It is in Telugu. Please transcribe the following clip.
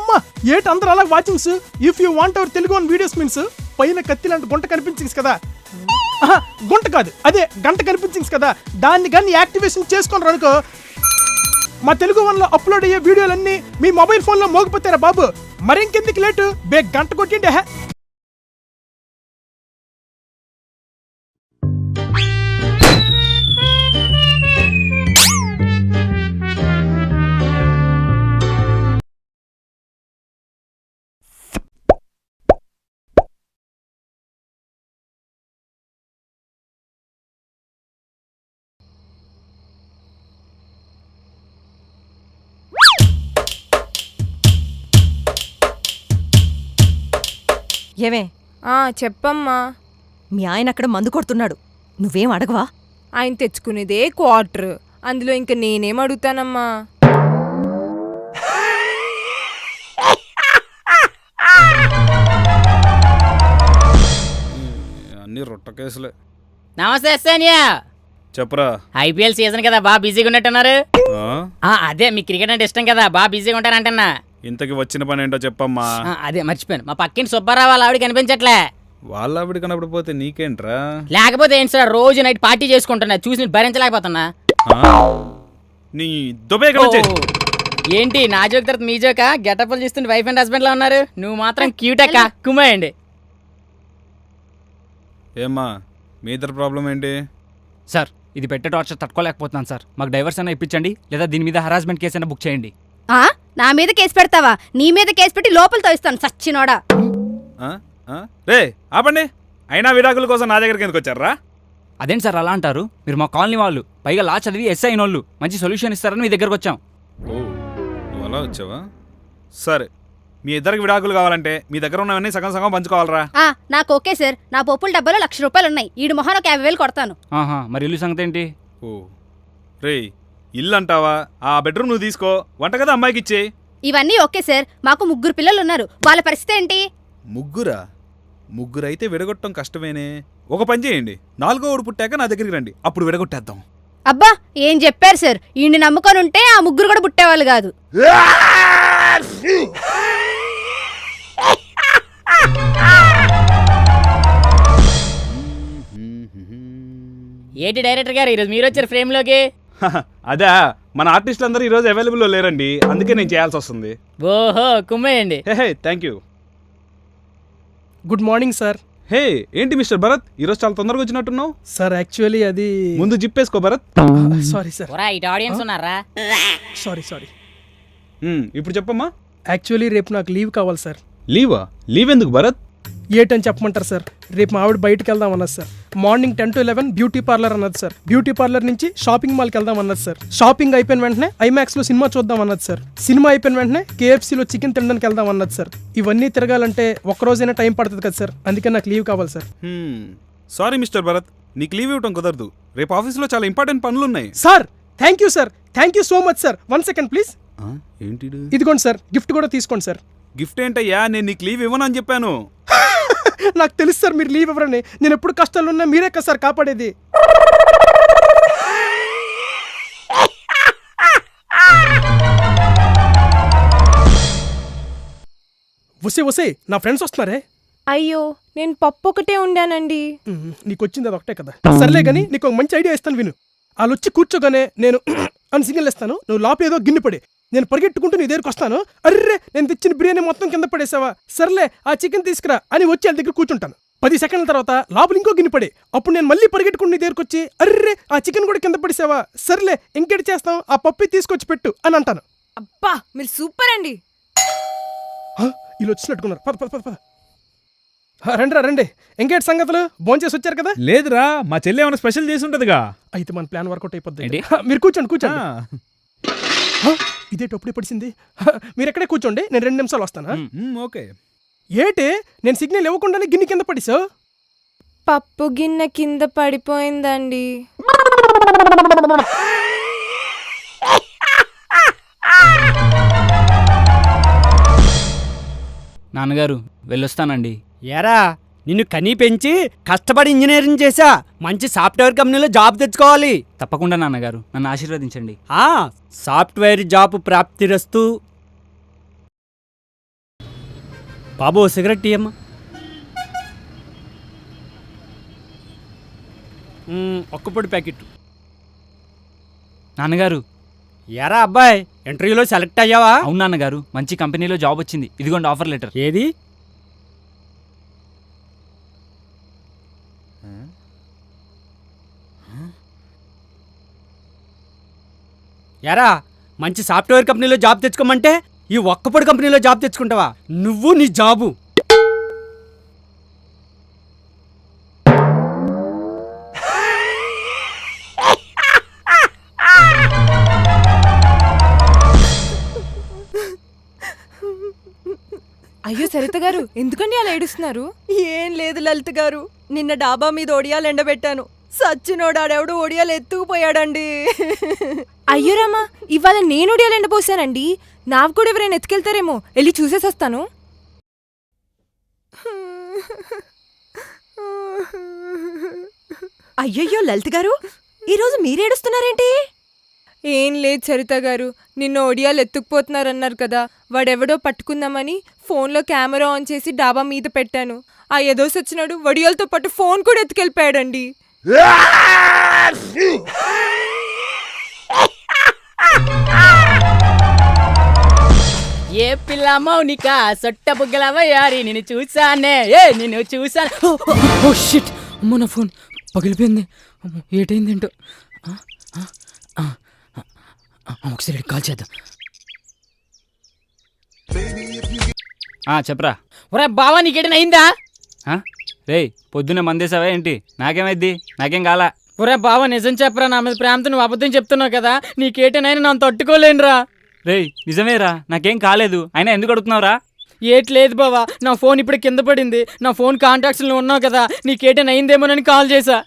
అమ్మ ఏటి అందరూ అలా watchings. If you want our Telugu one videos means పైన కత్తి లాంటి గుంట కనిపించింగ్స్ కదా, గుంట కాదు అదే గంట కనిపించింగ్స్ కదా, దాన్ని కానీ యాక్టివేషన్ చేసుకున్నారు అనుకో, మా తెలుగు వన్లో అప్లోడ్ అయ్యే వీడియోలన్నీ మీ మొబైల్ ఫోన్లో మోగిపోతారా బాబు. మరింకెందుకు లేటు, గంట కొట్టిండే. ఏమే చెప్పమ్మా. మీ ఆయన అక్కడ మందు కొడుతున్నాడు, నువ్వేం అడగవా? ఆయన తెచ్చుకునేదే క్వార్టర్, అందులో ఇంక నేనేం అడుగుతానమ్మా. అన్ని రొట్ట కేసులే. నమస్తే సోనియా. చెప్పరా. ఐపీఎల్ సీజన్ కదా, బాగా బిజీగా ఉన్నట్టున్నారు. అదే మీ క్రికెట్ అంటే ఇష్టం కదా, బాగా బిజీగా ఉంటారంటన్నా. ఇంతకి వచ్చిన పని ఏంటో చెప్పమ్మా. అదే మర్చిపోయాను, మా పక్కింటి సుబ్బారావు వాళ్ళ ఆవిడ కనిపించట్లే. వాళ్ళ ఆవిడ కనపడిపోతే నీకేంట్రా? లేకపోతే ఏంటి సార్, రోజు నైట్ పార్టీ చేసుకుంటున్నా, చూసి భరించలేకపోతున్నా. నీ దుబే ఏంటి నా జోక్ తర్వాత మీ జోకా? గెటప్లు చూస్తుంటే వైఫ్ అండ్ హస్బెండ్ లా ఉన్నారు. నువ్వు మాత్రం క్యూట్ అక్క, కుమ్మేయండి. ఏమ్మా మీ ఇద్దరు ప్రాబ్లం ఏంటి? సార్ ఇది పెట్టే టార్చర్ తట్టుకోలేకపోతున్నాను సార్, మాకు డైవర్స్ అయినా ఇప్పించండి, లేదా దీని మీద హరాస్మెంట్ కేసు అయినా బుక్ చేయండి. నా మీద కేసు పెడతావా? నీ మీద కేసు పెట్టి లోపలితో ఇస్తాను సచ్చినోడా. రే ఆపండి, అయినా విడాకుల కోసం నా దగ్గరికి ఎందుకు వచ్చారా? అదేంటి సార్ అలా అంటారు? మీరు మా కాలనీ వాళ్ళు, పైగా లా చదివి ఎస్ఐ అయిన వాళ్ళు, మంచి సొల్యూషన్ ఇస్తారని మీ దగ్గరకు వచ్చాం. ఓ నువ్వు అలా వచ్చావా? సరే, మీ ఇద్దరికి విడాకులు కావాలంటే మీ దగ్గర ఉన్నవన్నీ సగం సగం పంచుకోవాలరా? నాకు ఓకే సార్, నా పప్పుల డబ్బాలో ₹1,00,000 ఉన్నాయి, ఈడు మొహన్ ఒక 50,000 కొడతాను. మరి ఇల్లు సంగతి ఏంటి? ఓ రే, ఇల్లు అంటావా? ఆ బెడ్రూమ్ నువ్వు తీసుకో, వంటగది అమ్మాయికి ఇచ్చేయి. ఇవన్నీ ఓకే సార్, మాకు 3 పిల్లలు ఉన్నారు, వాళ్ళ పరిస్థితి ఏంటి? ముగ్గురైతే విడగొట్టడం కష్టమేనే. ఒక పని చేయండి, 4వ ఓడు పుట్టాక నా దగ్గరికి రండి, అప్పుడు విడగొట్టేద్దాం. అబ్బా ఏం చెప్పారు సార్, ఈయన్ని నమ్ముకొని ఉంటే ఆ 3 కూడా పుట్టేవాళ్ళు కాదు. ఏంటి డైరెక్టర్ గారు ఈరోజు మీరు వచ్చారు ఫ్రేమ్ లోకి? అదా, మన ఆర్టిస్టులు అందరూ ఈరోజు అవైలబుల్లో లేరండి, అందుకే నేను చేయాల్సి వస్తుంది. ఓహో కుమ్మేయండి. Hey thank you. Good morning sir. Hey ఏంటి మిస్టర్ భరత్, ఈరోజు చాలా తొందరగా వచ్చినట్టున్నావు. సార్ యాక్చువల్లీ అది ముందు జిప్పేసుకో భరత్. Sorry sir. ఇటు ఆడియన్స్ ఉన్నారా? సారీ. ఇప్పుడు చెప్పమ్మా. యాక్చువల్లీ రేపు నాకు లీవ్ కావాలి సార్. లీవ్ ఎందుకు భరత్? ఏటని చెప్పమంటారు సార్, రేపు మా ఆవిడ బయటకు వెళ్దాం అన్నది sir. Morning 10 to 11 beauty parlour అన్నది సార్. బ్యూటీ పార్లర్ నుంచి షాపింగ్ మాల్కి వెళ్దాం అన్నది సార్. షాపింగ్ అయిపోయిన వెంటనే ఐమాక్స్లో సినిమా చూద్దాం అన్నది సార్. సినిమా అయిపోయిన వెంటనే KFCలో చికెన్ తినడానికి వెళ్దాం అన్నది సార్. ఇవన్నీ తిరగాలంటే ఒక్కరోజైనా టైం పడుతుంది కదా సార్, అందుకే నాకు లీవ్ కావాలి సార్. సారీ మిస్టర్ భరత్, నీకు లీవ్ ఇవ్వడం కుదరదు, రేపు ఆఫీస్లో చాలా ఇంపార్టెంట్ పనులు ఉన్నాయి. Sir thank you sir, thank you so much sir. 1 second please. ఏంటి ఇదిగోండి సార్, గిఫ్ట్ కూడా తీసుకోండి సార్. గిఫ్ట్ ఏంటయ్యా, నేను నీకు లీవ్ ఇవ్వను అని చెప్పాను. నాకు తెలుసు సార్ మీరు లీవ్ ఇవ్వరని, నేను ఎప్పుడు కష్టాలు ఉన్నా మీరే కదా సార్ కాపాడేది. వసే నా ఫ్రెండ్స్ వస్తున్నారే. అయ్యో నేను పప్పు ఒకటే ఉండానండి. నీకు వచ్చింది అది ఒకటే కదా, సర్లే గానీ నీకు ఒక మంచి ఐడియా ఇస్తాను విను. వాళ్ళు వచ్చి కూర్చోగానే నేను అని సిగ్నల్ ఇస్తాను, నువ్వు లోపల ఏదో గిన్నె పడి, నేను పరిగెట్టుకుంటూ నీ దగ్గరకు వస్తాను. అర్రే నేను తెచ్చిన బిర్యానీ మొత్తం కింద పడేసావా, సర్లే ఆ చికెన్ తీసుకురా అని వచ్చి వాళ్ళ దగ్గర కూర్చుంటాను. 10 సెకండ్ల తర్వాత లోపల ఇంకో గిన్నె పడి, అప్పుడు నేను మళ్ళీ పరిగెట్టుకుంటూ నీ దగ్గరకు వచ్చి అర్రే ఆ చికెన్ కూడా కింద పడేసావా, సర్లే ఇంకేటి చేస్తాం ఆ పప్పు తీసుకొచ్చి పెట్టు అని అంటాను. అబ్బా మీరు సూపర్ అండి. వీళ్ళు వచ్చినట్టుకున్నారు, పద. రండి ఇంకేటి సంగతులు, భోంచేసి వచ్చారు కదా? లేదురా, మా చెల్లి ఏమైనా స్పెషల్ చేసి ఉంటదిగా. అయితే మన ప్లాన్ వర్కౌట్ అయిపోద్ది. మీరు కూర్చోండి. ఇదేంటి అప్పుడే పడిసింది, మీరు ఎక్కడే కూర్చోండి, నేను 2 నిమిషాలు వస్తానా? ఓకే. ఏటే నేను సిగ్నల్ ఇవ్వకుండానే గిన్నె కింద పడిసావు? పప్పు గిన్నె కింద పడిపోయిందండి. నాన్నగారు వెళ్ళొస్తానండి. ఏరా నిన్ను కనీ పెంచి కష్టపడి ఇంజనీరింగ్ చేశా, మంచి సాఫ్ట్వేర్ కంపెనీలో జాబ్ తెచ్చుకోవాలి. తప్పకుండా నాన్నగారు, నన్ను ఆశీర్వదించండి. సాఫ్ట్వేర్ జాబ్ ప్రాప్తిరస్తు. బాబు ఓ సిగరెట్ టీయమ్మా. ఒక్కపొడి ప్యాకెట్. నాన్నగారు. ఎరా అబ్బాయి, ఇంటర్వ్యూలో సెలెక్ట్ అయ్యావా? అవును నాన్నగారు, మంచి కంపెనీలో జాబ్ వచ్చింది. ఇదిగోండి ఆఫర్ లెటర్. ఏది? ఎరా, మంచి సాఫ్ట్వేర్ కంపెనీలో జాబ్ తెచ్చుకోమంటే ఈ ఒక్కపొడి కంపెనీలో జాబ్ తెచ్చుకుంటావా? నువ్వు నీ జాబు. అయ్యో సరిత గారు ఎందుకండి అలా ఏడుస్తున్నారు? ఏం లేదు లలిత గారు, నిన్న డాబా మీద ఒడియాలు ఎండబెట్టాను. సచ్చినోడాడెవడు ఒడియాలు ఎత్తుకుపోయాడండి. అయ్యో రామా, ఇవాళ నేను ఉడియాలు ఎండపోసానండి. నాకు కూడా ఎవరైనా ఎత్తుకెళ్తారేమో, వెళ్ళి చూసేసి వస్తాను. అయ్యయ్యో లలిత గారు, ఈరోజు మీరేడుస్తున్నారేంటి? ఏం లేదు సరిత గారు, నిన్న ఒడియాలు ఎత్తుకుపోతున్నారన్నారు కదా, వాడెవడో పట్టుకుందామని ఫోన్లో కెమెరా ఆన్ చేసి డాబా మీద పెట్టాను. ఆ ఎదోసి వచ్చినాడు, వడియాలతో పాటు ఫోన్ కూడా ఎత్తుకెళ్ళిపోయాడండి. ఏ పిల్ల మౌనిక సొట్ట బుగ్గలవ యారి నిన్ను చూసానే, నిన్ను చూసాను. ఓ షిట్, అమ్మో నా ఫోన్ పగిలిపోయింది. అమ్మో ఏటైందేంటో. ఒకసారి కాల్ చేద్దాం. చెప్పరా. ఒరే బావా, నీకేటైనా అయిందా? రేయ్, పొద్దున్నే మందేసావా ఏంటి? నాకేమైద్ది? నాకేం కాలా. ఒరే బావా, నిజం చెప్పరా, నా మీద ప్రేమతో నువ్వు అబద్ధం చెప్తున్నావు కదా. నీకేటైనా నన్ను తట్టుకోలేనురా. రేయ్ నిజమేరా, నాకేం కాలేదు. అయినా ఎందుకు అడుగుతున్నావురా? ఏట్లేదు బావా, నా ఫోన్ ఇప్పుడు కింద పడింది. నా ఫోన్ కాంటాక్ట్స్లో ఉన్నావు కదా, నీకేటైనా అయిందేమోనని కాల్ చేశా.